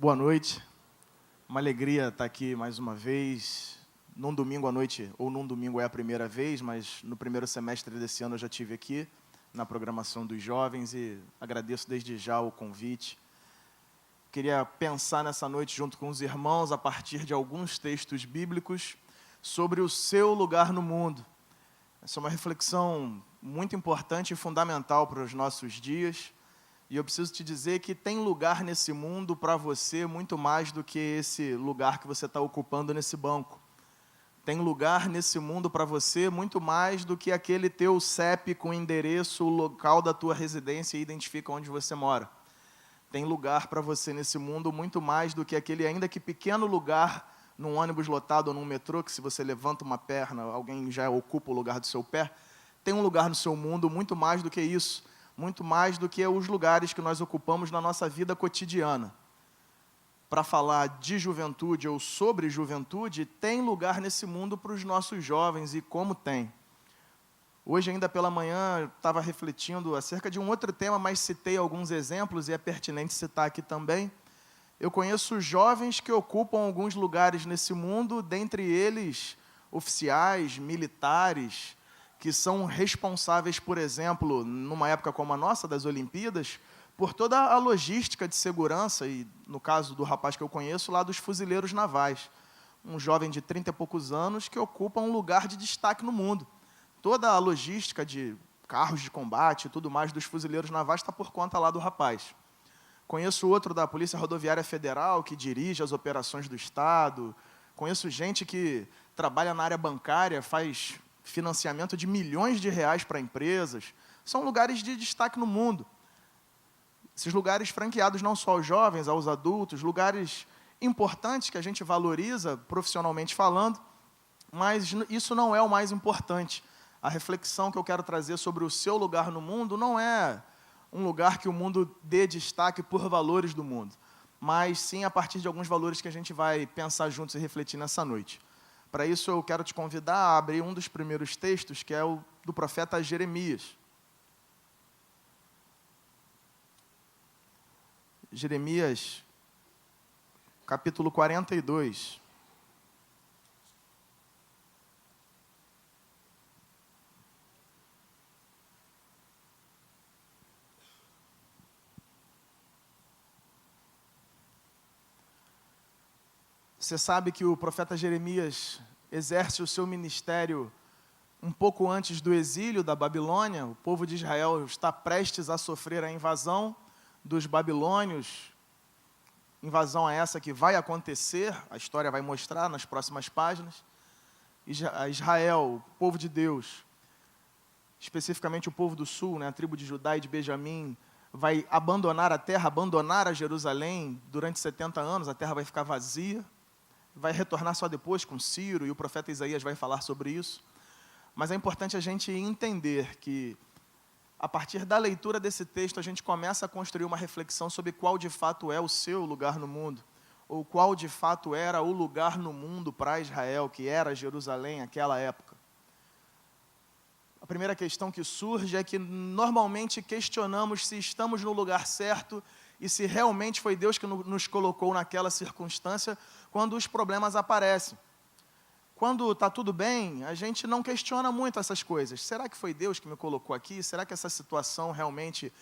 Boa noite, uma alegria estar aqui mais uma vez, num domingo à noite, ou num domingo é a primeira vez, mas no primeiro semestre desse ano eu já estive aqui, na programação dos jovens, e agradeço desde já o convite. Queria pensar nessa noite junto com os irmãos, a partir de alguns textos bíblicos, sobre o seu lugar no mundo. Essa é uma reflexão muito importante e fundamental para os nossos dias, e eu preciso te dizer que tem lugar nesse mundo para você muito mais do que esse lugar que você está ocupando nesse banco. Tem lugar nesse mundo para você muito mais do que aquele teu CEP com endereço, o local da tua residência e identifica onde você mora. Tem lugar para você nesse mundo muito mais do que aquele, ainda que pequeno lugar, num ônibus lotado ou num metrô, que se você levanta uma perna, alguém já ocupa o lugar do seu pé. Tem um lugar no seu mundo muito mais do que isso. Muito mais do que os lugares que nós ocupamos na nossa vida cotidiana. Para falar de juventude ou sobre juventude, tem lugar nesse mundo para os nossos jovens, e como tem. Hoje, ainda pela manhã, eu estava refletindo acerca de um outro tema, mas citei alguns exemplos, e é pertinente citar aqui também. Eu conheço jovens que ocupam alguns lugares nesse mundo, dentre eles oficiais, militares, que são responsáveis, por exemplo, numa época como a nossa, das Olimpíadas, por toda a logística de segurança, e no caso do rapaz que eu conheço, lá dos fuzileiros navais. Um jovem de 30 e poucos anos que ocupa um lugar de destaque no mundo. Toda a logística de carros de combate e tudo mais dos fuzileiros navais está por conta lá do rapaz. Conheço outro da Polícia Rodoviária Federal, que dirige as operações do Estado. Conheço gente que trabalha na área bancária, faz financiamento de milhões de reais para empresas. São lugares de destaque no mundo. Esses lugares franqueados não só aos jovens, aos adultos, lugares importantes que a gente valoriza profissionalmente falando, mas isso não é o mais importante. A reflexão que eu quero trazer sobre o seu lugar no mundo não é um lugar que o mundo dê destaque por valores do mundo, mas sim a partir de alguns valores que a gente vai pensar juntos e refletir nessa noite. Para isso, eu quero te convidar a abrir um dos primeiros textos, que é o do profeta Jeremias. Jeremias, capítulo 42. Você sabe que o profeta Jeremias exerce o seu ministério um pouco antes do exílio da Babilônia. O povo de Israel está prestes a sofrer a invasão dos babilônios. Invasão essa que vai acontecer, a história vai mostrar nas próximas páginas. Israel, o povo de Deus, especificamente o povo do sul, a tribo de Judá e de Benjamim, vai abandonar a terra, abandonar a Jerusalém durante 70 anos, a terra vai ficar vazia. Vai retornar só depois com Ciro, e o profeta Isaías vai falar sobre isso. Mas é importante a gente entender que, a partir da leitura desse texto, a gente começa a construir uma reflexão sobre qual de fato é o seu lugar no mundo, ou qual de fato era o lugar no mundo para Israel, que era Jerusalém naquela época. A primeira questão que surge é que normalmente questionamos se estamos no lugar certo e se realmente foi Deus que nos colocou naquela circunstância quando os problemas aparecem. Quando está tudo bem, a gente não questiona muito essas coisas. Será que foi Deus que me colocou aqui? Será que essa situação realmente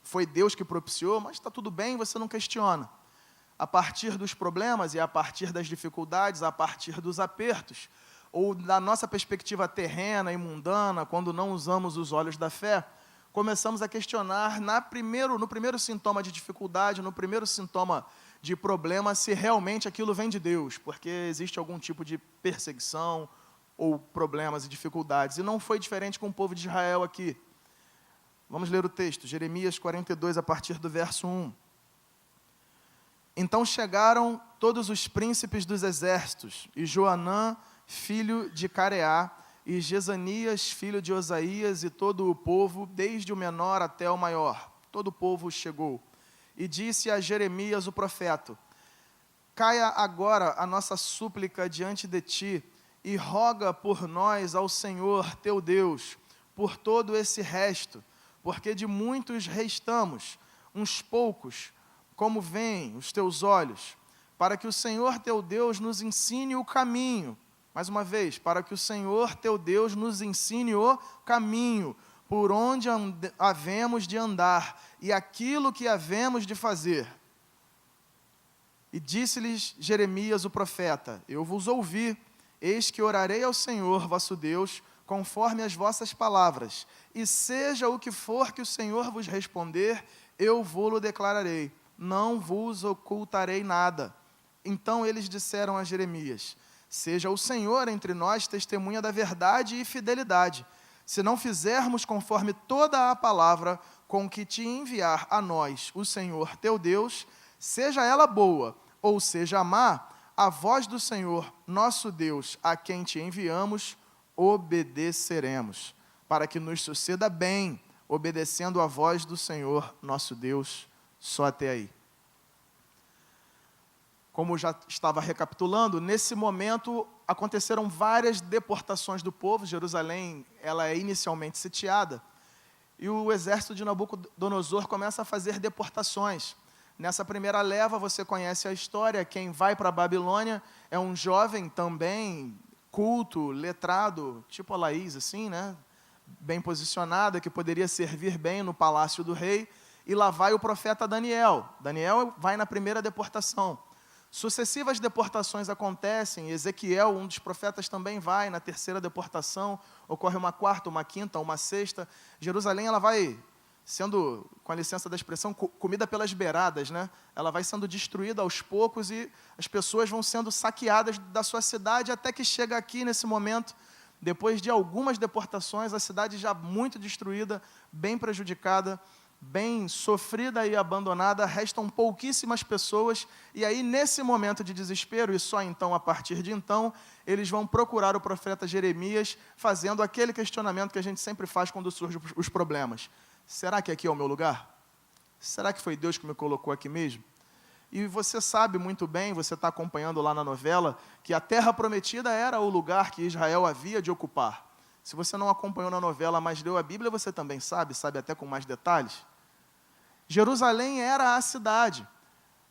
foi Deus que propiciou? Mas está tudo bem, você não questiona. A partir dos problemas e a partir das dificuldades, a partir dos apertos, ou da nossa perspectiva terrena e mundana, quando não usamos os olhos da fé, começamos a questionar no primeiro sintoma de dificuldade, no primeiro sintoma de problema, se realmente aquilo vem de Deus, porque existe algum tipo de perseguição ou problemas e dificuldades. E não foi diferente com o povo de Israel aqui. Vamos ler o texto, Jeremias 42, a partir do verso 1. Então chegaram todos os príncipes dos exércitos, e Joanã, filho de Careá, e Jezanias, filho de Osaías, e todo o povo, desde o menor até o maior. Todo o povo chegou. E disse a Jeremias, o profeta: caia agora a nossa súplica diante de ti, e roga por nós ao Senhor teu Deus, por todo esse resto, porque de muitos restamos, uns poucos, como veem os teus olhos, para que o Senhor teu Deus nos ensine o caminho. Mais uma vez, para que o Senhor teu Deus nos ensine o caminho, por onde havemos de andar, e aquilo que havemos de fazer. E disse-lhes Jeremias o profeta: eu vos ouvi, eis que orarei ao Senhor vosso Deus, conforme as vossas palavras, e seja o que for que o Senhor vos responder, eu vou-lo declararei, não vos ocultarei nada. Então eles disseram a Jeremias: seja o Senhor entre nós testemunha da verdade e fidelidade, se não fizermos conforme toda a palavra com que te enviar a nós o Senhor teu Deus, seja ela boa ou seja má, a voz do Senhor nosso Deus, a quem te enviamos, obedeceremos, para que nos suceda bem, obedecendo a voz do Senhor nosso Deus. Só até aí. Como já estava recapitulando, nesse momento aconteceram várias deportações do povo. Jerusalém, ela é inicialmente sitiada, e o exército de Nabucodonosor começa a fazer deportações. Nessa primeira leva, você conhece a história, quem vai para a Babilônia é um jovem também, culto, letrado, tipo a Laís, assim, né? Bem posicionada, que poderia servir bem no palácio do rei, e lá vai o profeta Daniel. Daniel vai na primeira deportação. Sucessivas deportações acontecem, Ezequiel, um dos profetas, também vai na terceira deportação, ocorre uma quarta, uma quinta, uma sexta. Jerusalém, ela vai sendo, com a licença da expressão, comida pelas beiradas, né? Ela vai sendo destruída aos poucos e as pessoas vão sendo saqueadas da sua cidade, até que chega aqui, nesse momento, depois de algumas deportações, a cidade já muito destruída, bem prejudicada, bem sofrida e abandonada, restam pouquíssimas pessoas, e aí, nesse momento de desespero, e só então, a partir de então, eles vão procurar o profeta Jeremias, fazendo aquele questionamento que a gente sempre faz quando surgem os problemas. Será que aqui é o meu lugar? Será que foi Deus que me colocou aqui mesmo? E você sabe muito bem, você está acompanhando lá na novela, que a terra prometida era o lugar que Israel havia de ocupar. Se você não acompanhou na novela, mas leu a Bíblia, você também sabe até com mais detalhes. Jerusalém era a cidade.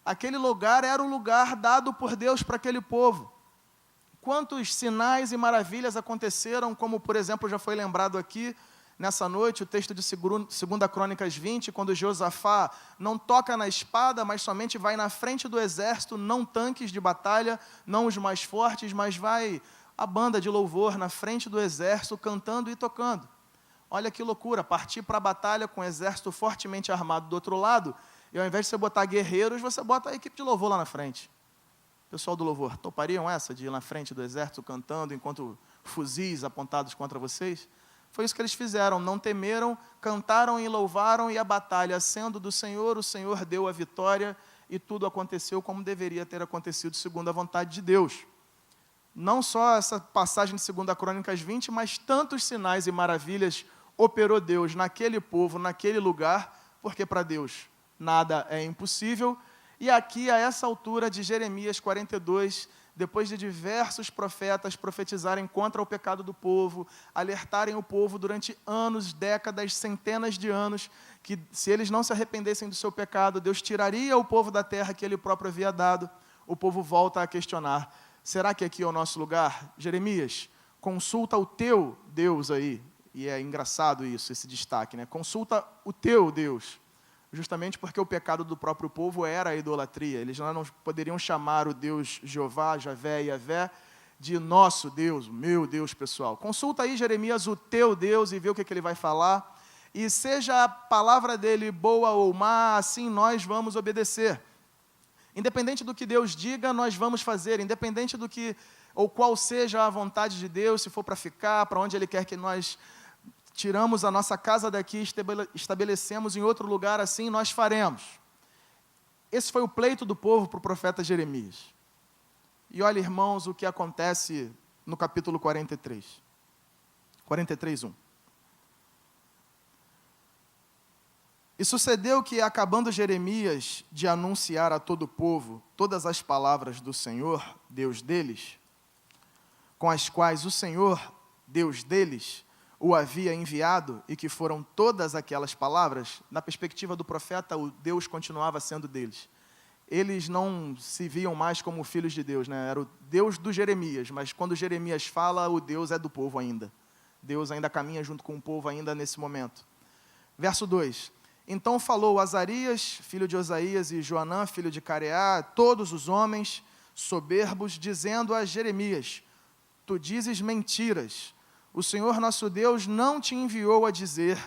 Aquele lugar era o lugar dado por Deus para aquele povo. Quantos sinais e maravilhas aconteceram, como, por exemplo, já foi lembrado aqui, nessa noite, o texto de 2 Crônicas 20, quando Josafá não toca na espada, mas somente vai na frente do exército, não tanques de batalha, não os mais fortes, mas vai a banda de louvor na frente do exército, cantando e tocando. Olha que loucura, partir para a batalha com o exército fortemente armado do outro lado, e ao invés de você botar guerreiros, você bota a equipe de louvor lá na frente. Pessoal do louvor, topariam essa de ir na frente do exército cantando, enquanto fuzis apontados contra vocês? Foi isso que eles fizeram, não temeram, cantaram e louvaram, e a batalha sendo do Senhor, o Senhor deu a vitória, e tudo aconteceu como deveria ter acontecido, segundo a vontade de Deus. Não só essa passagem de 2 Crônicas 20, mas tantos sinais e maravilhas operou Deus naquele povo, naquele lugar, porque para Deus nada é impossível. E aqui, a essa altura de Jeremias 42, depois de diversos profetas profetizarem contra o pecado do povo, alertarem o povo durante anos, décadas, centenas de anos, que se eles não se arrependessem do seu pecado, Deus tiraria o povo da terra que Ele próprio havia dado, o povo volta a questionar: será que aqui é o nosso lugar? Jeremias, consulta o teu Deus aí. E é engraçado isso, esse destaque, né? Consulta o teu Deus. Justamente porque o pecado do próprio povo era a idolatria. Eles não poderiam chamar o Deus Jeová, Javé e Yavé, de nosso Deus, meu Deus pessoal. Consulta aí, Jeremias, o teu Deus, e vê o que ele vai falar. E seja a palavra dele boa ou má, assim nós vamos obedecer. Independente do que Deus diga, nós vamos fazer. Independente do que, ou qual seja a vontade de Deus, se for para ficar, para onde Ele quer que nós tiramos a nossa casa daqui e estabelecemos em outro lugar, assim nós faremos. Esse foi o pleito do povo para o profeta Jeremias. E olha, irmãos, o que acontece no capítulo 43. 43:1. E sucedeu que, acabando Jeremias de anunciar a todo o povo todas as palavras do Senhor, Deus deles, com as quais o Senhor, Deus deles, o havia enviado, e que foram todas aquelas palavras, na perspectiva do profeta, o Deus continuava sendo deles. eles não se viam mais como filhos de Deus, né? Era o Deus do Jeremias, mas quando Jeremias fala, o Deus é do povo ainda. Deus ainda caminha junto com o povo ainda nesse momento. Verso 2. Então falou Azarias, filho de Osaías, e Joanã, filho de Careá, todos os homens soberbos, dizendo a Jeremias: tu dizes mentiras. O Senhor nosso Deus não te enviou a dizer: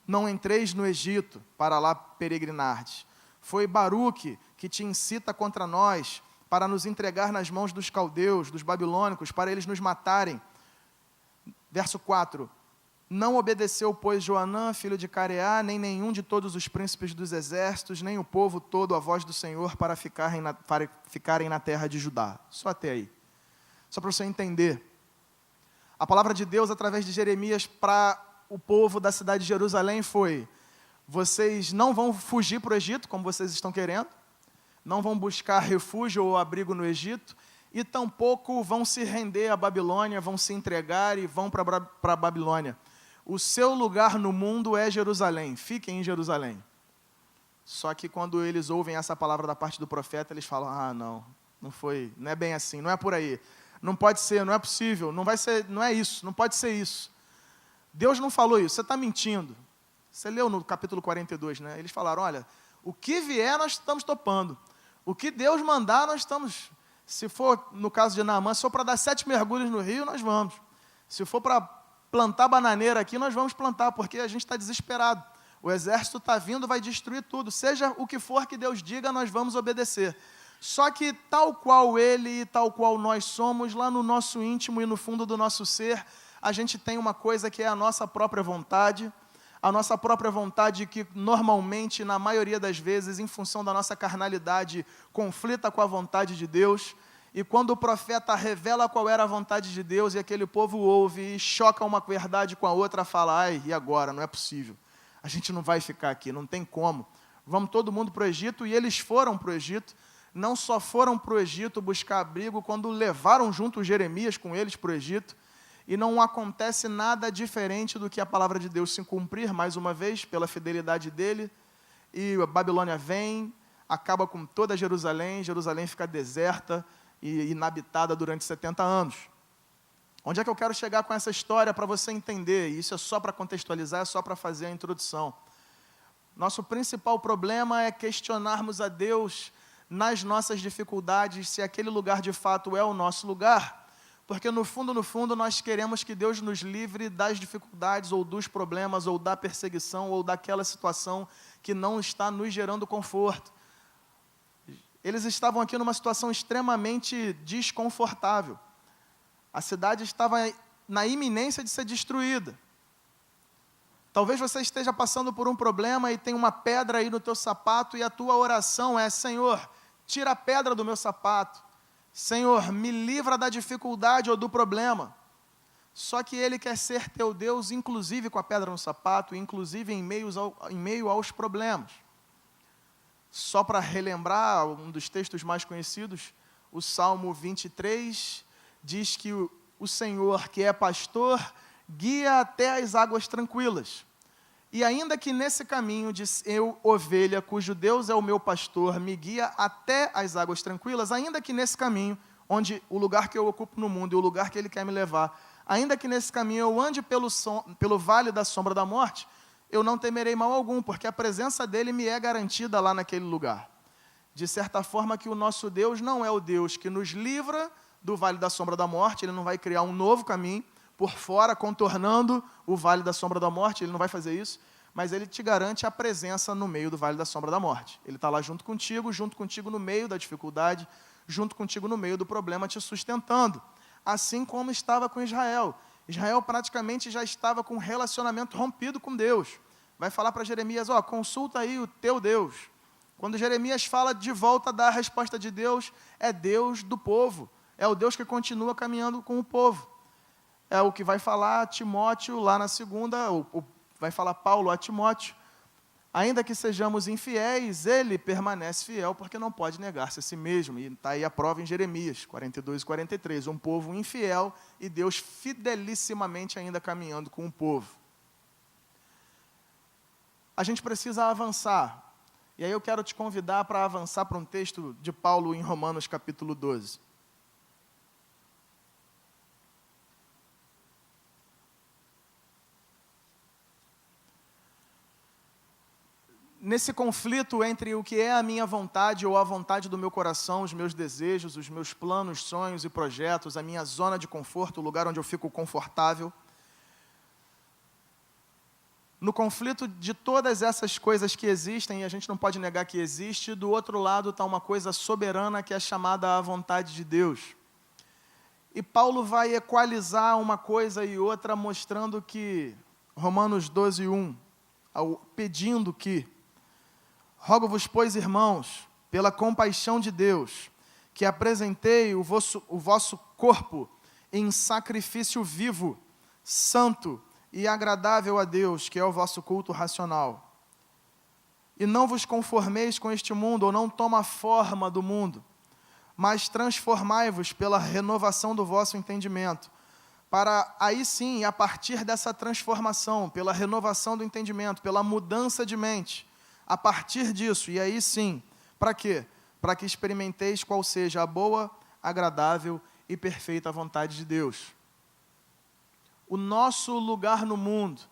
não entreis no Egito para lá peregrinardes. Foi Baruque que te incita contra nós, para nos entregar nas mãos dos caldeus, dos babilônicos, para eles nos matarem. Verso 4. Não obedeceu, pois, Joanã, filho de Careá, nem nenhum de todos os príncipes dos exércitos, nem o povo todo à voz do Senhor para ficarem na terra de Judá. Só até aí. Só para você entender. A palavra de Deus, através de Jeremias, para o povo da cidade de Jerusalém foi: vocês não vão fugir para o Egito, como vocês estão querendo, não vão buscar refúgio ou abrigo no Egito, e tampouco vão se render à Babilônia, vão se entregar e vão para a Babilônia. O seu lugar no mundo é Jerusalém, fiquem em Jerusalém. Só que quando eles ouvem essa palavra da parte do profeta, eles falam: não é bem assim, não é por aí. Não pode ser, não é possível, não vai ser, não é isso, não pode ser isso. Deus não falou isso, você está mentindo. Você leu no capítulo 42, né? Eles falaram: olha, o que vier nós estamos topando. O que Deus mandar nós estamos... Se for, no caso de Naamã, se for para dar 7 mergulhos no rio, nós vamos. Se for para plantar bananeira aqui, nós vamos plantar, porque a gente está desesperado. O exército está vindo, vai destruir tudo. Seja o que for que Deus diga, nós vamos obedecer. Só que tal qual Ele e tal qual nós somos, lá no nosso íntimo e no fundo do nosso ser, a gente tem uma coisa que é a nossa própria vontade, que normalmente, na maioria das vezes, em função da nossa carnalidade, conflita com a vontade de Deus. E quando o profeta revela qual era a vontade de Deus, e aquele povo ouve e choca uma verdade com a outra, fala: ai, e agora? Não é possível. A gente não vai ficar aqui, não tem como. Vamos todo mundo para o Egito. E eles foram para o Egito. Não só foram para o Egito buscar abrigo, quando levaram junto Jeremias com eles para o Egito. E não acontece nada diferente do que a palavra de Deus se cumprir, mais uma vez, pela fidelidade dele. E a Babilônia vem, acaba com toda Jerusalém, Jerusalém fica deserta e inabitada durante 70 anos. Onde é que eu quero chegar com essa história para você entender? E isso é só para contextualizar, é só para fazer a introdução. Nosso principal problema é questionarmos a Deus nas nossas dificuldades, se aquele lugar de fato é o nosso lugar. Porque no fundo, nós queremos que Deus nos livre das dificuldades, ou dos problemas, ou da perseguição, ou daquela situação que não está nos gerando conforto. Eles estavam aqui numa situação extremamente desconfortável. A cidade estava na iminência de ser destruída. Talvez você esteja passando por um problema e tem uma pedra aí no teu sapato, e a tua oração é: Senhor, tira a pedra do meu sapato. Senhor, me livra da dificuldade ou do problema. Só que Ele quer ser teu Deus, inclusive com a pedra no sapato, inclusive em meio aos problemas. Só para relembrar, um dos textos mais conhecidos, o Salmo 23, diz que o Senhor, que é pastor, guia até as águas tranquilas. E ainda que nesse caminho de eu, ovelha, cujo Deus é o meu pastor, me guia até as águas tranquilas, ainda que nesse caminho, onde o lugar que eu ocupo no mundo e o lugar que Ele quer me levar, ainda que nesse caminho eu ande pelo vale da sombra da morte, eu não temerei mal algum, porque a presença dEle me é garantida lá naquele lugar. De certa forma que o nosso Deus não é o Deus que nos livra do vale da sombra da morte, Ele não vai criar um novo caminho por fora, contornando o vale da sombra da morte, Ele não vai fazer isso, mas Ele te garante a presença no meio do vale da sombra da morte. Ele está lá junto contigo no meio da dificuldade, junto contigo no meio do problema, te sustentando. Assim como estava com Israel. Israel praticamente já estava com um relacionamento rompido com Deus. Vai falar para Jeremias: consulta aí o teu Deus. Quando Jeremias fala de volta da resposta de Deus, é Deus do povo. É o Deus que continua caminhando com o povo. É o que vai falar Timóteo lá na segunda, vai falar Paulo a Timóteo: ainda que sejamos infiéis, Ele permanece fiel, porque não pode negar-se a si mesmo. E está aí a prova em Jeremias 42 e 43, um povo infiel e Deus fidelissimamente ainda caminhando com o povo. A gente precisa avançar. E aí eu quero te convidar para avançar para um texto de Paulo em Romanos capítulo 12. Nesse conflito entre o que é a minha vontade ou a vontade do meu coração, os meus desejos, os meus planos, sonhos e projetos, a minha zona de conforto, o lugar onde eu fico confortável, no conflito de todas essas coisas que existem, e a gente não pode negar que existe, do outro lado está uma coisa soberana que é chamada a vontade de Deus. E Paulo vai equalizar uma coisa e outra, mostrando que, Romanos 12, 1, pedindo que, rogo-vos, pois, irmãos, pela compaixão de Deus, que apresentei o vosso corpo em sacrifício vivo, santo e agradável a Deus, que é o vosso culto racional. E não vos conformeis com este mundo, ou não toma a forma do mundo, mas transformai-vos pela renovação do vosso entendimento, para aí sim, a partir dessa transformação, pela renovação do entendimento, pela mudança de mente, a partir disso, e aí sim, para quê? Para que experimenteis qual seja a boa, agradável e perfeita vontade de Deus. O nosso lugar no mundo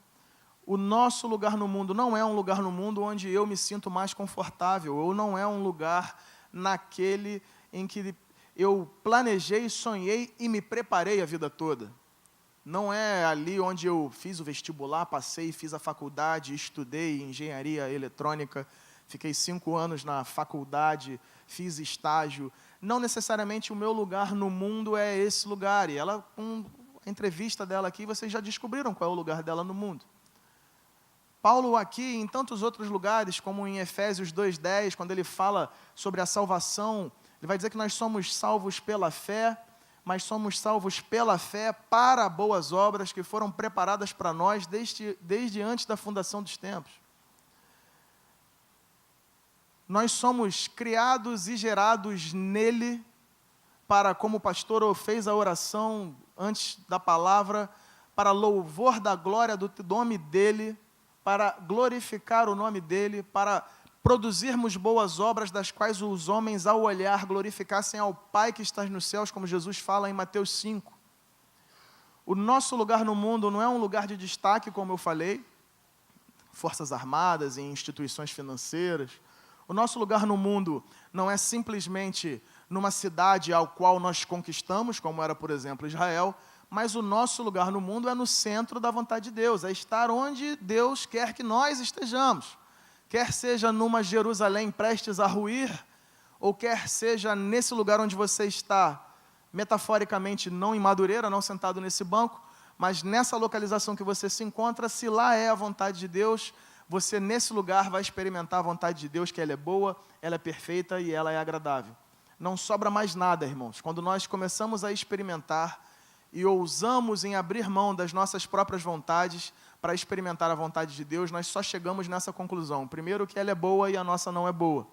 não é um lugar no mundo onde eu me sinto mais confortável, ou não é um lugar naquele em que eu planejei, sonhei e me preparei a vida toda. Não é ali onde eu fiz o vestibular, passei, fiz a faculdade, estudei engenharia eletrônica, fiquei 5 anos na faculdade, fiz estágio. Não necessariamente o meu lugar no mundo é esse lugar. E ela, com a entrevista dela aqui, vocês já descobriram qual é o lugar dela no mundo. Paulo aqui, em tantos outros lugares, como em Efésios 2:10, quando ele fala sobre a salvação, ele vai dizer que nós somos salvos pela fé, mas somos salvos pela fé para boas obras que foram preparadas para nós desde antes da fundação dos tempos. Nós somos criados e gerados nele para, como o pastor fez a oração antes da palavra, para louvor da glória do nome dele, para glorificar o nome dele, para produzirmos boas obras, das quais os homens, ao olhar, glorificassem ao Pai que está nos céus, como Jesus fala em Mateus 5. O nosso lugar no mundo não é um lugar de destaque, como eu falei, forças armadas, em instituições financeiras. O nosso lugar no mundo não é simplesmente numa cidade ao qual nós conquistamos, como era, por exemplo, Israel, mas o nosso lugar no mundo é no centro da vontade de Deus, é estar onde Deus quer que nós estejamos. Quer seja numa Jerusalém prestes a ruir, ou quer seja nesse lugar onde você está, metaforicamente, não em Madureira, não sentado nesse banco, mas nessa localização que você se encontra, se lá é a vontade de Deus, você nesse lugar vai experimentar a vontade de Deus, que ela é boa, ela é perfeita e ela é agradável. Não sobra mais nada, irmãos. Quando nós começamos a experimentar e ousamos em abrir mão das nossas próprias vontades para experimentar a vontade de Deus, nós só chegamos nessa conclusão. Primeiro, que ela é boa e a nossa não é boa.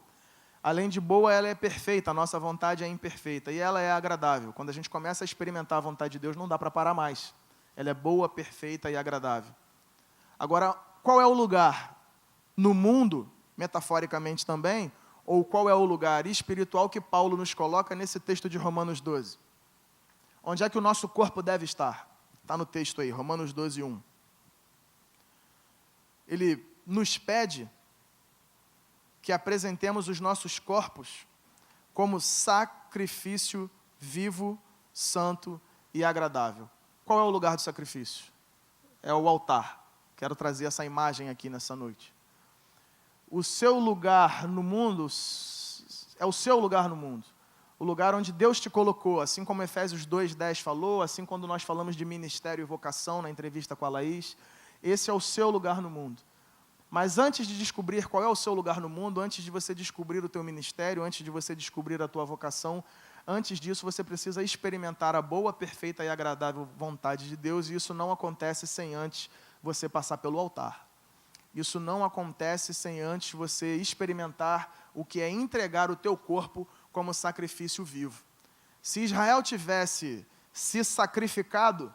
Além de boa, ela é perfeita, a nossa vontade é imperfeita e ela é agradável. Quando a gente começa a experimentar a vontade de Deus, não dá para parar mais. Ela é boa, perfeita e agradável. Agora, qual é o lugar no mundo, metaforicamente também, ou qual é o lugar espiritual que Paulo nos coloca nesse texto de Romanos 12? Onde é que o nosso corpo deve estar? Está no texto aí, Romanos 12, 1. Ele nos pede que apresentemos os nossos corpos como sacrifício vivo, santo e agradável. Qual é o lugar do sacrifício? É o altar. Quero trazer essa imagem aqui nessa noite. O seu lugar no mundo é o seu lugar no mundo. O lugar onde Deus te colocou, assim como Efésios 2:10 falou, assim quando nós falamos de ministério e vocação na entrevista com a Laís, esse é o seu lugar no mundo. Mas antes de descobrir qual é o seu lugar no mundo, antes de você descobrir o teu ministério, antes de você descobrir a tua vocação, antes disso você precisa experimentar a boa, perfeita e agradável vontade de Deus, e isso não acontece sem antes você passar pelo altar. Isso não acontece sem antes você experimentar o que é entregar o teu corpo como sacrifício vivo. Se Israel tivesse se sacrificado,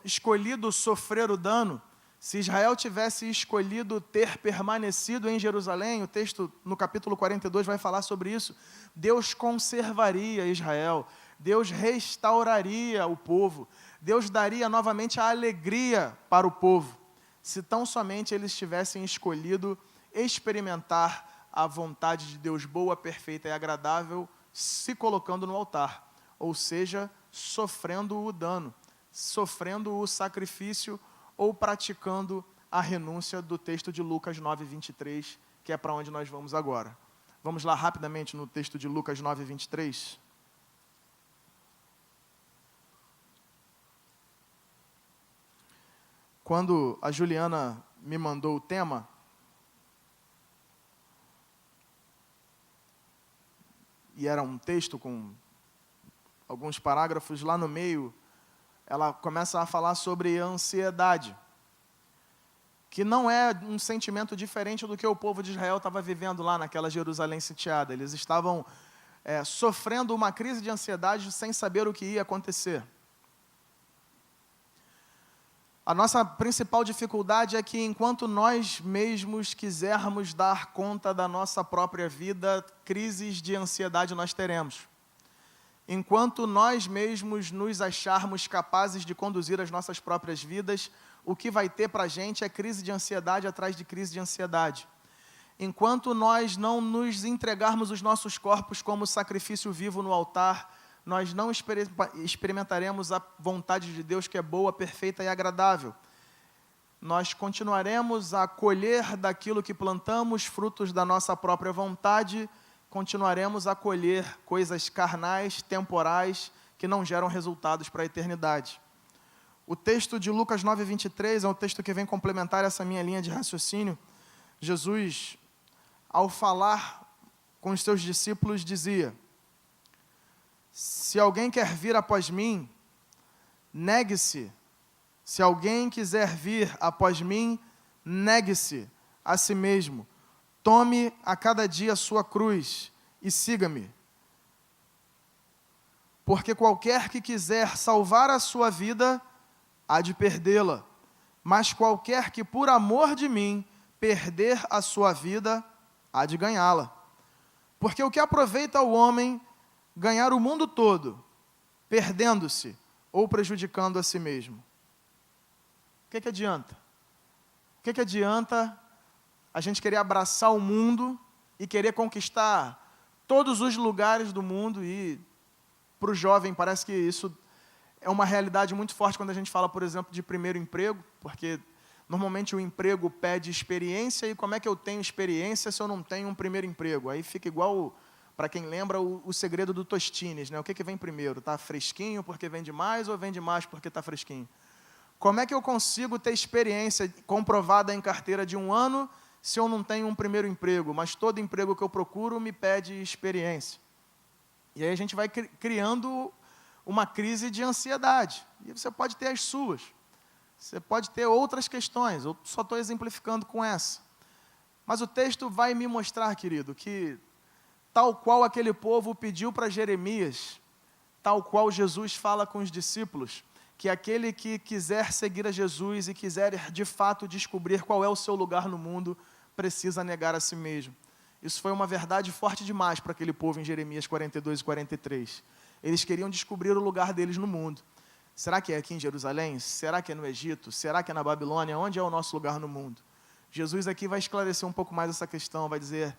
escolhido sofrer o dano, Se Israel tivesse escolhido ter permanecido em Jerusalém, o texto no capítulo 42 vai falar sobre isso, Deus conservaria Israel, Deus restauraria o povo, Deus daria novamente a alegria para o povo, se tão somente eles tivessem escolhido experimentar a vontade de Deus boa, perfeita e agradável, se colocando no altar, ou seja, sofrendo o dano, sofrendo o sacrifício ou praticando a renúncia do texto de Lucas 9, 23, que é para onde nós vamos agora. Vamos lá rapidamente no texto de Lucas 9, 23. Quando a Juliana me mandou o tema, e era um texto com alguns parágrafos, lá no meio, ela começa a falar sobre a ansiedade, que não é um sentimento diferente do que o povo de Israel estava vivendo lá naquela Jerusalém sitiada. Eles estavam sofrendo uma crise de ansiedade sem saber o que ia acontecer. A nossa principal dificuldade é que enquanto nós mesmos quisermos dar conta da nossa própria vida, crises de ansiedade nós teremos. Enquanto nós mesmos nos acharmos capazes de conduzir as nossas próprias vidas, o que vai ter para a gente é crise de ansiedade atrás de crise de ansiedade. Enquanto nós não nos entregarmos os nossos corpos como sacrifício vivo no altar, nós não experimentaremos a vontade de Deus que é boa, perfeita e agradável. Nós continuaremos a colher daquilo que plantamos, frutos da nossa própria vontade, continuaremos a colher coisas carnais, temporais, que não geram resultados para a eternidade. O texto de Lucas 9, 23 é um texto que vem complementar essa minha linha de raciocínio. Jesus, ao falar com os seus discípulos, dizia: se alguém quer vir após mim, negue-se. Se alguém quiser vir após mim, negue-se a si mesmo. Tome a cada dia a sua cruz e siga-me. Porque qualquer que quiser salvar a sua vida, há de perdê-la. Mas qualquer que por amor de mim perder a sua vida, há de ganhá-la. Porque o que aproveita ao homem ganhar o mundo todo, perdendo-se ou prejudicando a si mesmo? O que adianta? O que adianta a gente querer abraçar o mundo e querer conquistar todos os lugares do mundo? E para o jovem parece que isso é uma realidade muito forte quando a gente fala, por exemplo, de primeiro emprego, porque normalmente o emprego pede experiência, e como é que eu tenho experiência se eu não tenho um primeiro emprego? Aí fica igual, para quem lembra, o segredo do Tostines, né? O que vem primeiro? Está fresquinho porque vende mais ou vende mais porque está fresquinho? Como é que eu consigo ter experiência comprovada em carteira de 1 ano se eu não tenho um primeiro emprego? Mas todo emprego que eu procuro me pede experiência. E aí a gente vai criando uma crise de ansiedade. E você pode ter as suas. Você pode ter outras questões. Eu só estou exemplificando com essa. Mas o texto vai me mostrar, querido, que tal qual aquele povo pediu para Jeremias, tal qual Jesus fala com os discípulos, que aquele que quiser seguir a Jesus e quiser de fato descobrir qual é o seu lugar no mundo, precisa negar a si mesmo. Isso foi uma verdade forte demais para aquele povo em Jeremias 42 e 43. Eles queriam descobrir o lugar deles no mundo. Será que é aqui em Jerusalém? Será que é no Egito? Será que é na Babilônia? Onde é o nosso lugar no mundo? Jesus aqui vai esclarecer um pouco mais essa questão, vai dizer: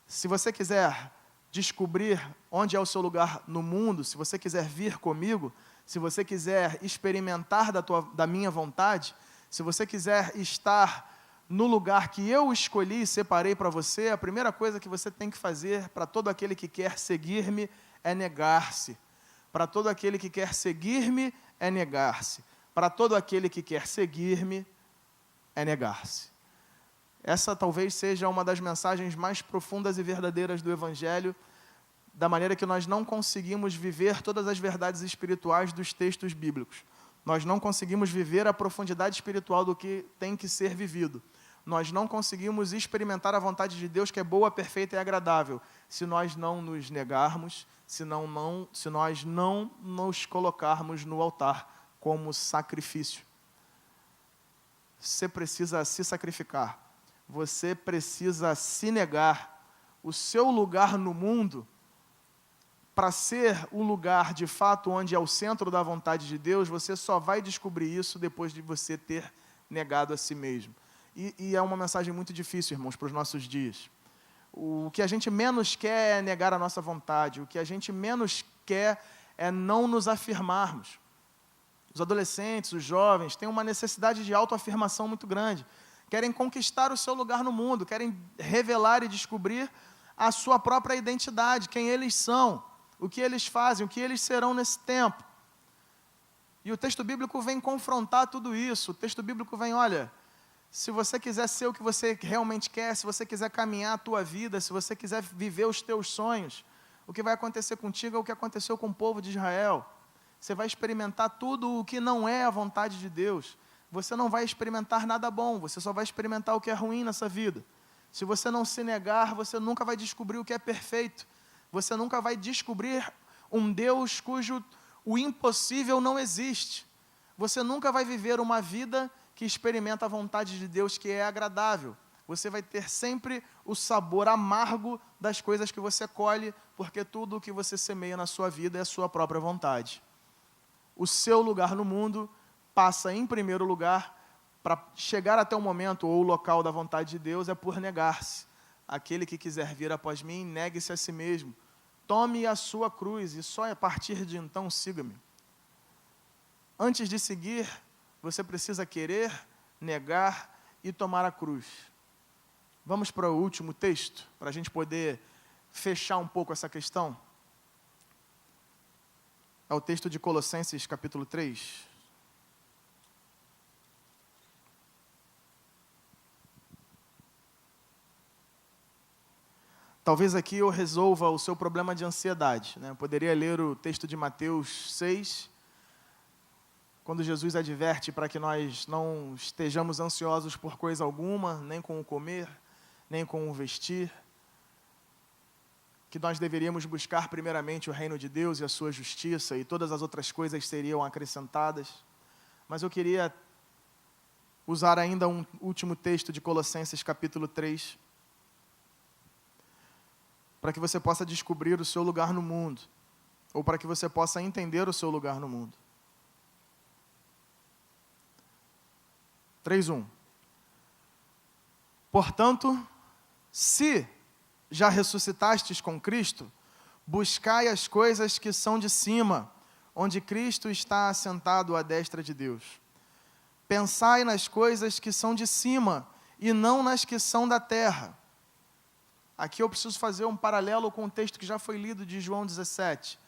se você quiser descobrir onde é o seu lugar no mundo, se você quiser vir comigo, se você quiser experimentar da minha vontade, se você quiser estar no lugar que eu escolhi e separei para você, a primeira coisa que você tem que fazer para todo aquele que quer seguir-me é negar-se. Para todo aquele que quer seguir-me é negar-se. Para todo aquele que quer seguir-me é negar-se. Essa talvez seja uma das mensagens mais profundas e verdadeiras do Evangelho, da maneira que nós não conseguimos viver todas as verdades espirituais dos textos bíblicos. Nós não conseguimos viver a profundidade espiritual do que tem que ser vivido. Nós não conseguimos experimentar a vontade de Deus, que é boa, perfeita e agradável, se nós não nos negarmos, se nós não nos colocarmos no altar como sacrifício. você precisa se sacrificar. Você precisa se negar. O seu lugar no mundo, para ser o lugar, de fato, onde é o centro da vontade de Deus, você só vai descobrir isso depois de você ter negado a si mesmo. E é uma mensagem muito difícil, irmãos, para os nossos dias. O que a gente menos quer é negar a nossa vontade. O que a gente menos quer é não nos afirmarmos. Os adolescentes, os jovens, têm uma necessidade de autoafirmação muito grande. Querem conquistar o seu lugar no mundo, querem revelar e descobrir a sua própria identidade, quem eles são, o que eles fazem, o que eles serão nesse tempo. E o texto bíblico vem confrontar tudo isso. O texto bíblico vem, olha, se você quiser ser o que você realmente quer, se você quiser caminhar a tua vida, se você quiser viver os teus sonhos, o que vai acontecer contigo é o que aconteceu com o povo de Israel. Você vai experimentar tudo o que não é a vontade de Deus. Você não vai experimentar nada bom, você só vai experimentar o que é ruim nessa vida. Se você não se negar, você nunca vai descobrir o que é perfeito. Você nunca vai descobrir um Deus cujo o impossível não existe. Você nunca vai viver uma vida que experimenta a vontade de Deus, que é agradável. Você vai ter sempre o sabor amargo das coisas que você colhe, porque tudo o que você semeia na sua vida é a sua própria vontade. O seu lugar no mundo passa, em primeiro lugar, para chegar até o momento ou o local da vontade de Deus, é por negar-se. Aquele que quiser vir após mim, negue-se a si mesmo. Tome a sua cruz e só a partir de então siga-me. Antes de seguir, você precisa querer, negar e tomar a cruz. Vamos para o último texto, para a gente poder fechar um pouco essa questão. É o texto de Colossenses, capítulo 3. Talvez aqui eu resolva o seu problema de ansiedade, né? Eu poderia ler o texto de Mateus 6, quando Jesus adverte para que nós não estejamos ansiosos por coisa alguma, nem com o comer, nem com o vestir, que nós deveríamos buscar primeiramente o reino de Deus e a sua justiça, e todas as outras coisas seriam acrescentadas. Mas eu queria usar ainda um último texto de Colossenses capítulo 3, para que você possa descobrir o seu lugar no mundo, ou para que você possa entender o seu lugar no mundo. 3:1. Portanto, se já ressuscitastes com Cristo, buscai as coisas que são de cima, onde Cristo está assentado à destra de Deus. Pensai nas coisas que são de cima, e não nas que são da terra. Aqui eu preciso fazer um paralelo com o texto que já foi lido de João 17.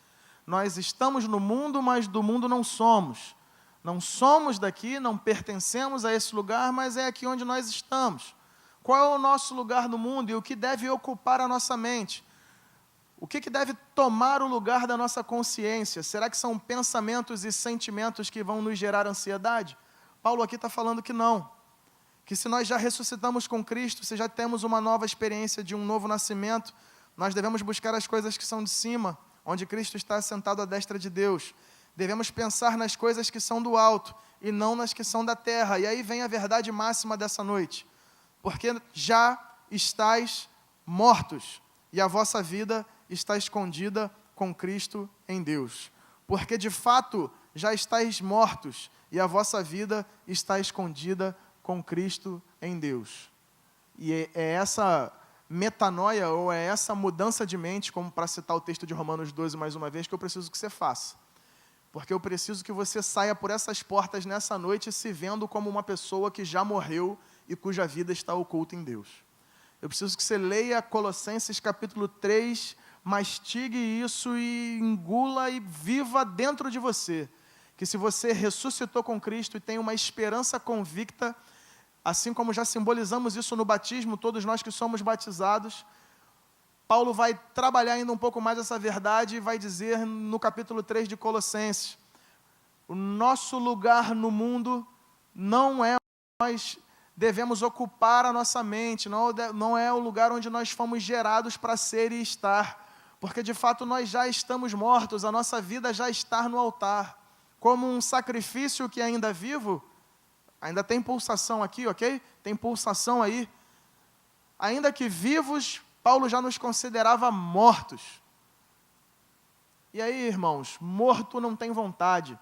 Nós estamos no mundo, mas do mundo não somos. Não somos daqui, não pertencemos a esse lugar, mas é aqui onde nós estamos. Qual é o nosso lugar no mundo e o que deve ocupar a nossa mente? O que deve tomar o lugar da nossa consciência? Será que são pensamentos e sentimentos que vão nos gerar ansiedade? Paulo aqui está falando que não. Que se nós já ressuscitamos com Cristo, se já temos uma nova experiência de um novo nascimento, nós devemos buscar as coisas que são de cima, onde Cristo está sentado à destra de Deus. Devemos pensar nas coisas que são do alto e não nas que são da terra. E aí vem a verdade máxima dessa noite. Porque já estáis mortos e a vossa vida está escondida com Cristo em Deus. Porque de fato já estáis mortos e a vossa vida está escondida com Cristo em Deus. E é essa metanoia, ou é essa mudança de mente, como para citar o texto de Romanos 12 mais uma vez, que eu preciso que você faça. Porque eu preciso que você saia por essas portas nessa noite se vendo como uma pessoa que já morreu e cuja vida está oculta em Deus. Eu preciso que você leia Colossenses capítulo 3, mastigue isso e engula e viva dentro de você. Que se você ressuscitou com Cristo e tem uma esperança convicta, assim como já simbolizamos isso no batismo, todos nós que somos batizados, Paulo vai trabalhar ainda um pouco mais essa verdade e vai dizer no capítulo 3 de Colossenses, o nosso lugar no mundo não é onde nós devemos ocupar a nossa mente, não é o lugar onde nós fomos gerados para ser e estar, porque de fato nós já estamos mortos, a nossa vida já está no altar. Como um sacrifício que ainda vivo, Ainda tem pulsação aqui, ok? Tem pulsação aí. Ainda que vivos, Paulo já nos considerava mortos. E aí, irmãos, morto não tem vontade.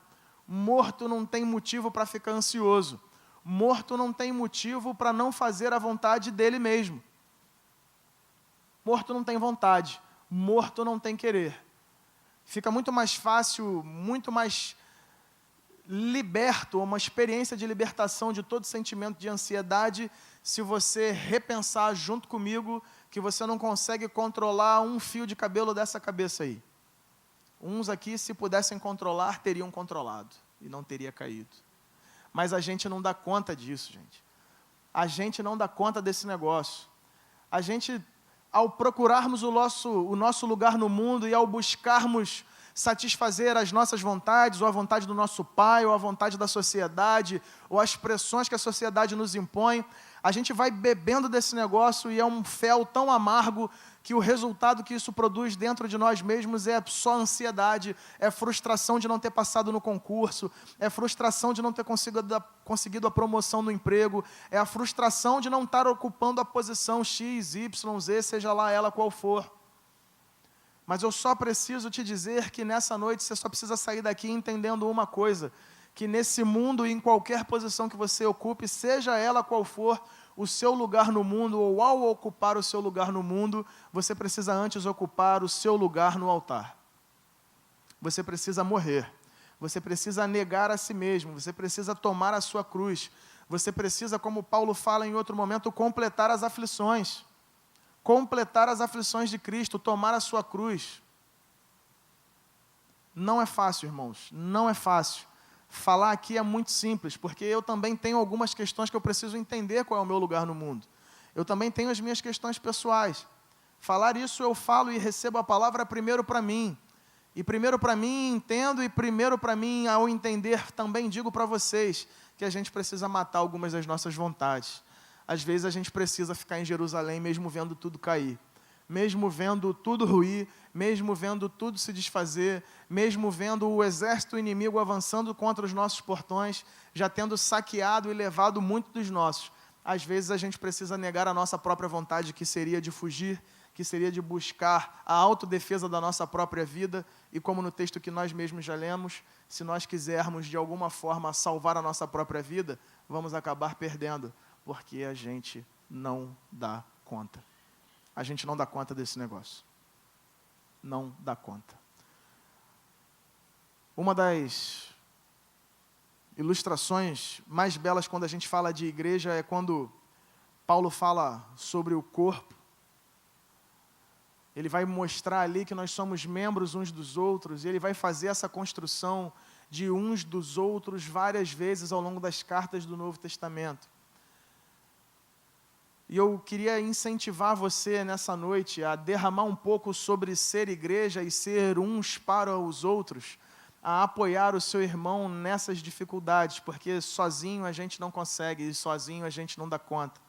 Morto não tem motivo para ficar ansioso. Morto não tem motivo para não fazer a vontade dele mesmo. Morto não tem vontade. Morto não tem querer. Fica muito mais fácil, muito mais liberto, uma experiência de libertação de todo sentimento de ansiedade, se você repensar junto comigo que você não consegue controlar um fio de cabelo dessa cabeça aí. Uns aqui, se pudessem controlar, teriam controlado e não teria caído. Mas a gente não dá conta disso, gente. A gente não dá conta desse negócio. A gente, ao procurarmos o nosso lugar no mundo e ao buscarmos satisfazer as nossas vontades, ou a vontade do nosso pai, ou a vontade da sociedade, ou as pressões que a sociedade nos impõe, a gente vai bebendo desse negócio e é um fel tão amargo que o resultado que isso produz dentro de nós mesmos é só ansiedade, é frustração de não ter passado no concurso, é frustração de não ter conseguido a promoção no emprego, é a frustração de não estar ocupando a posição X, Y, Z, seja lá ela qual for. Mas eu só preciso te dizer que nessa noite você só precisa sair daqui entendendo uma coisa, que nesse mundo, em qualquer posição que você ocupe, seja ela qual for o seu lugar no mundo, ou ao ocupar o seu lugar no mundo, você precisa antes ocupar o seu lugar no altar. Você precisa morrer, você precisa negar a si mesmo, você precisa tomar a sua cruz, você precisa, como Paulo fala em outro momento, completar as aflições de Cristo, tomar a sua cruz. Não é fácil, irmãos, não é fácil. Falar aqui é muito simples, porque eu também tenho algumas questões que eu preciso entender qual é o meu lugar no mundo. Eu também tenho as minhas questões pessoais. Falar isso eu falo e recebo a palavra primeiro para mim. E primeiro para mim entendo, e primeiro para mim, ao entender, também digo para vocês que a gente precisa matar algumas das nossas vontades. Às vezes a gente precisa ficar em Jerusalém mesmo vendo tudo cair, mesmo vendo tudo ruir, mesmo vendo tudo se desfazer, mesmo vendo o exército inimigo avançando contra os nossos portões, já tendo saqueado e levado muito dos nossos. Às vezes a gente precisa negar a nossa própria vontade, que seria de fugir, que seria de buscar a autodefesa da nossa própria vida, e como no texto que nós mesmos já lemos, se nós quisermos de alguma forma salvar a nossa própria vida, vamos acabar perdendo, porque a gente não dá conta. A gente não dá conta desse negócio. Não dá conta. Uma das ilustrações mais belas quando a gente fala de igreja é quando Paulo fala sobre o corpo. Ele vai mostrar ali que nós somos membros uns dos outros, e ele vai fazer essa construção de uns dos outros várias vezes ao longo das cartas do Novo Testamento. E eu queria incentivar você nessa noite a derramar um pouco sobre ser igreja e ser uns para os outros, a apoiar o seu irmão nessas dificuldades, porque sozinho a gente não consegue, e sozinho a gente não dá conta.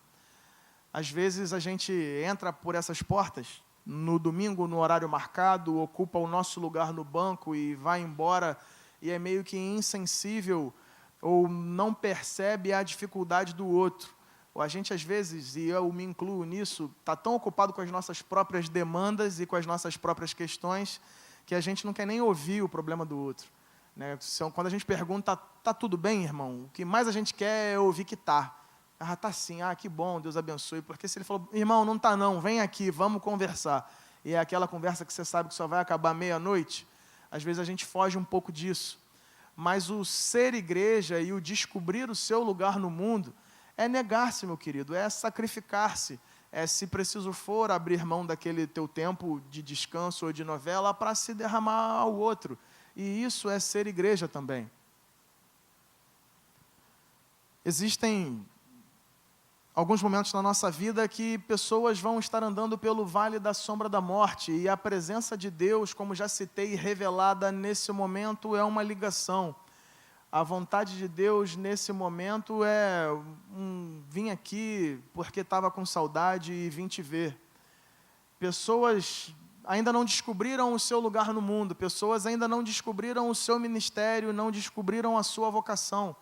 Às vezes a gente entra por essas portas, no domingo, no horário marcado, ocupa o nosso lugar no banco e vai embora, e é meio que insensível ou não percebe a dificuldade do outro. Ou a gente, às vezes, e eu me incluo nisso, está tão ocupado com as nossas próprias demandas e com as nossas próprias questões, que a gente não quer nem ouvir o problema do outro. Né? Quando a gente pergunta, tá tudo bem, irmão? O que mais a gente quer é ouvir que está. Ah, tá sim, que bom, Deus abençoe. Porque se ele falou, irmão, não está não, vem aqui, vamos conversar. E é aquela conversa que você sabe que só vai acabar meia-noite, às vezes a gente foge um pouco disso. Mas o ser igreja e o descobrir o seu lugar no mundo é negar-se, meu querido, é sacrificar-se, é, se preciso for, abrir mão daquele teu tempo de descanso ou de novela para se derramar ao outro. E isso é ser igreja também. Existem alguns momentos na nossa vida que pessoas vão estar andando pelo vale da sombra da morte, e a presença de Deus, como já citei, revelada nesse momento, é uma ligação. A vontade de Deus nesse momento é vim aqui porque estava com saudade e vim te ver. Pessoas ainda não descobriram o seu lugar no mundo, pessoas ainda não descobriram o seu ministério, não descobriram a sua vocação.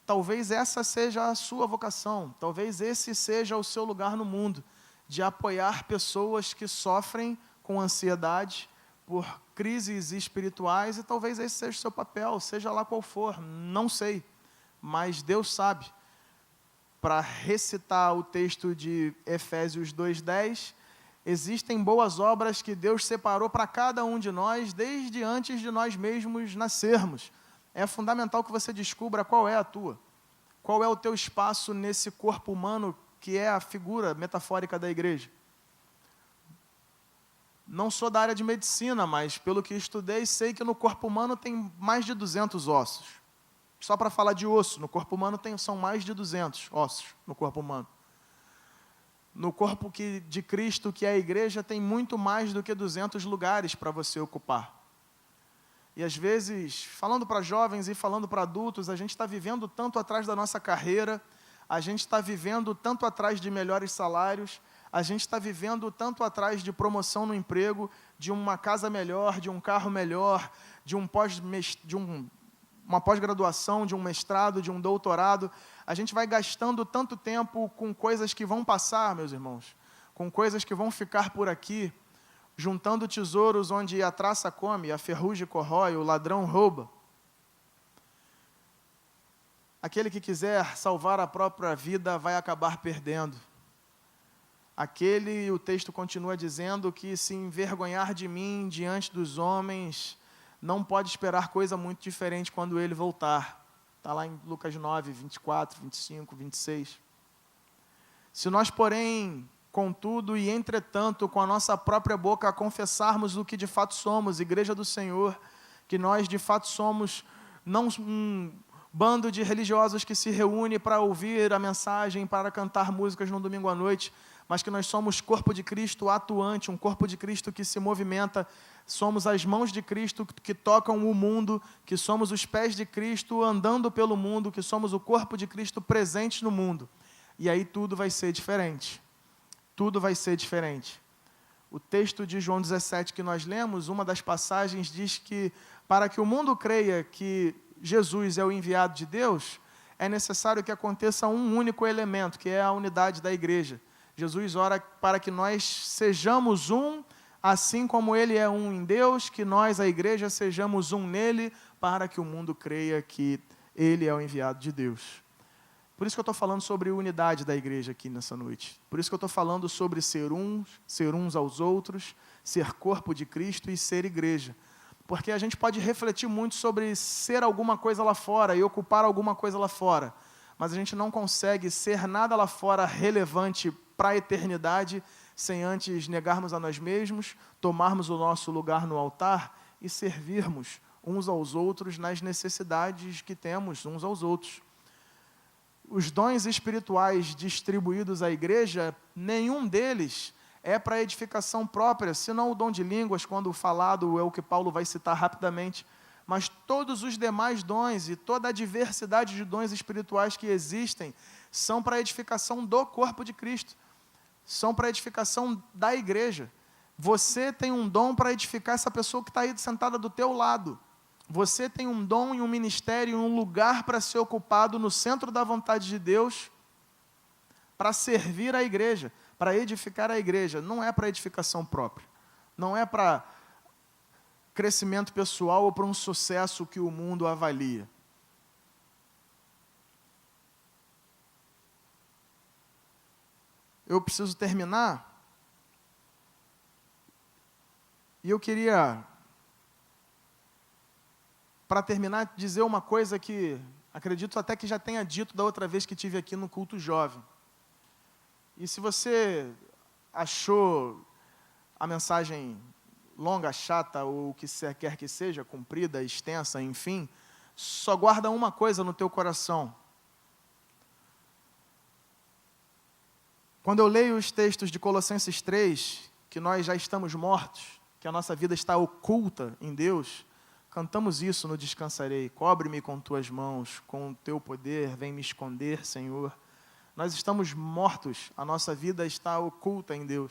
talvez essa seja a sua vocação, talvez esse seja o seu lugar no mundo, de apoiar pessoas que sofrem com ansiedade por crises espirituais, e talvez esse seja o seu papel, seja lá qual for, não sei, mas Deus sabe. Para recitar o texto de Efésios 2:10, existem boas obras que Deus separou para cada um de nós, desde antes de nós mesmos nascermos. É fundamental que você descubra qual é a tua, qual é o teu espaço nesse corpo humano, que é a figura metafórica da igreja. Não sou da área de medicina, mas pelo que estudei, sei que no corpo humano tem mais de 200 ossos. Só para falar de osso, no corpo humano são mais de 200 ossos no corpo humano. No corpo de Cristo, que é a igreja, tem muito mais do que 200 lugares para você ocupar. E às vezes, falando para jovens e falando para adultos, a gente está vivendo tanto atrás da nossa carreira, a gente está vivendo tanto atrás de melhores salários, a gente está vivendo tanto atrás de promoção no emprego, de uma casa melhor, de um carro melhor, de uma pós-graduação, de um mestrado, de um doutorado. A gente vai gastando tanto tempo com coisas que vão passar, meus irmãos, com coisas que vão ficar por aqui, juntando tesouros onde a traça come, a ferrugem corrói, o ladrão rouba. Aquele que quiser salvar a própria vida vai acabar perdendo. O texto continua dizendo que se envergonhar de mim diante dos homens, não pode esperar coisa muito diferente quando ele voltar. Está lá em Lucas 9, 24, 25, 26. Se nós, porém, contudo e entretanto, com a nossa própria boca confessarmos o que de fato somos, igreja do Senhor, que nós de fato somos não um bando de religiosos que se reúne para ouvir a mensagem, para cantar músicas no domingo à noite, mas que nós somos corpo de Cristo atuante, um corpo de Cristo que se movimenta, somos as mãos de Cristo que tocam o mundo, que somos os pés de Cristo andando pelo mundo, que somos o corpo de Cristo presente no mundo. E aí tudo vai ser diferente. Tudo vai ser diferente. O texto de João 17 que nós lemos, uma das passagens diz que para que o mundo creia que Jesus é o enviado de Deus, é necessário que aconteça um único elemento, que é a unidade da igreja. Jesus ora para que nós sejamos um, assim como Ele é um em Deus, que nós, a igreja, sejamos um nele, para que o mundo creia que Ele é o enviado de Deus. Por isso que eu estou falando sobre unidade da igreja aqui nessa noite. Por isso que eu estou falando sobre ser uns aos outros, ser corpo de Cristo e ser igreja. Porque a gente pode refletir muito sobre ser alguma coisa lá fora e ocupar alguma coisa lá fora, mas a gente não consegue ser nada lá fora relevante para a eternidade, sem antes negarmos a nós mesmos, tomarmos o nosso lugar no altar e servirmos uns aos outros nas necessidades que temos uns aos outros. Os dons espirituais distribuídos à igreja, nenhum deles é para edificação própria, senão o dom de línguas, quando falado, é o que Paulo vai citar rapidamente, mas todos os demais dons e toda a diversidade de dons espirituais que existem são para a edificação do corpo de Cristo, são para a edificação da igreja. Você tem um dom para edificar essa pessoa que está aí sentada do teu lado. Você tem um dom e um ministério, um lugar para ser ocupado no centro da vontade de Deus, para servir a igreja, para edificar a igreja. Não é para edificação própria, não é para crescimento pessoal ou para um sucesso que o mundo avalia. Eu preciso terminar, e eu queria, para terminar, dizer uma coisa que acredito até que já tenha dito da outra vez que estive aqui no culto jovem. E se você achou a mensagem longa, chata, ou o que quer que seja, comprida, extensa, enfim, só guarda uma coisa no teu coração. Quando eu leio os textos de Colossenses 3, que nós já estamos mortos, que a nossa vida está oculta em Deus, cantamos isso no Descansarei. Cobre-me com tuas mãos, com o teu poder, vem me esconder, Senhor. Nós estamos mortos, a nossa vida está oculta em Deus.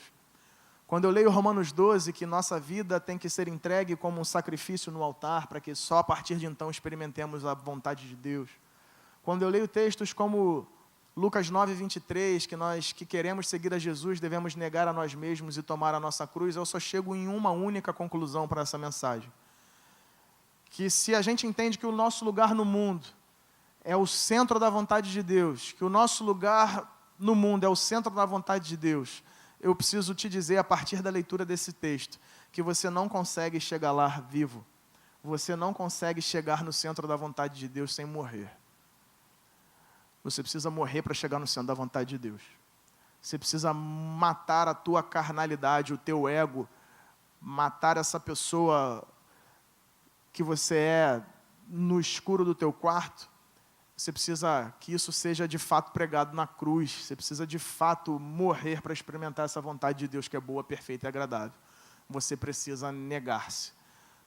Quando eu leio Romanos 12, que nossa vida tem que ser entregue como um sacrifício no altar, para que só a partir de então experimentemos a vontade de Deus. Quando eu leio textos como Lucas 9:23, que nós que queremos seguir a Jesus devemos negar a nós mesmos e tomar a nossa cruz, eu só chego em uma única conclusão para essa mensagem. Que se a gente entende que o nosso lugar no mundo é o centro da vontade de Deus, que o nosso lugar no mundo é o centro da vontade de Deus, eu preciso te dizer, a partir da leitura desse texto, que você não consegue chegar lá vivo. Você não consegue chegar no centro da vontade de Deus sem morrer. Você precisa morrer para chegar no centro da vontade de Deus. Você precisa matar a tua carnalidade, o teu ego, matar essa pessoa que você é no escuro do teu quarto. Você precisa que isso seja de fato pregado na cruz. Você precisa de fato morrer para experimentar essa vontade de Deus que é boa, perfeita e agradável. Você precisa negar-se.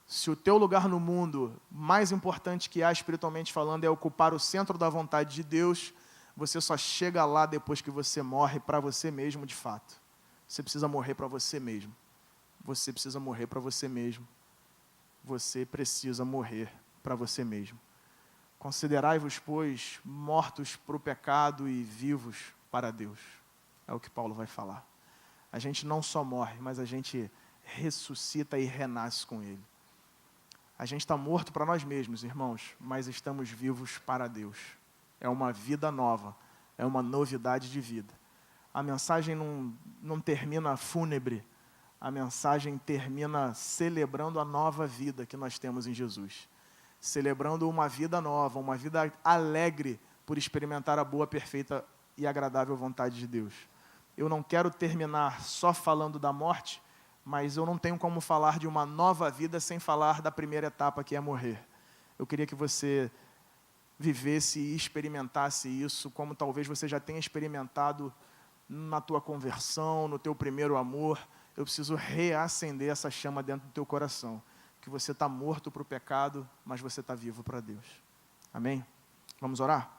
Se o teu lugar no mundo, mais importante que há espiritualmente falando, é ocupar o centro da vontade de Deus, você só chega lá depois que você morre para você mesmo de fato. Você precisa morrer para você mesmo. Você precisa morrer para você mesmo. Você precisa morrer para você mesmo. Considerai-vos, pois, mortos para o pecado e vivos para Deus. É o que Paulo vai falar. A gente não só morre, mas a gente ressuscita e renasce com Ele. A gente está morto para nós mesmos, irmãos, mas estamos vivos para Deus. É uma vida nova, é uma novidade de vida. A mensagem não termina fúnebre, a mensagem termina celebrando a nova vida que nós temos em Jesus. Celebrando uma vida nova, uma vida alegre por experimentar a boa, perfeita e agradável vontade de Deus. Eu não quero terminar só falando da morte, mas eu não tenho como falar de uma nova vida sem falar da primeira etapa, que é morrer. Eu queria que você vivesse e experimentasse isso, como talvez você já tenha experimentado na tua conversão, no teu primeiro amor. Eu preciso reacender essa chama dentro do teu coração, que você está morto para o pecado, mas você está vivo para Deus. Amém? Vamos orar?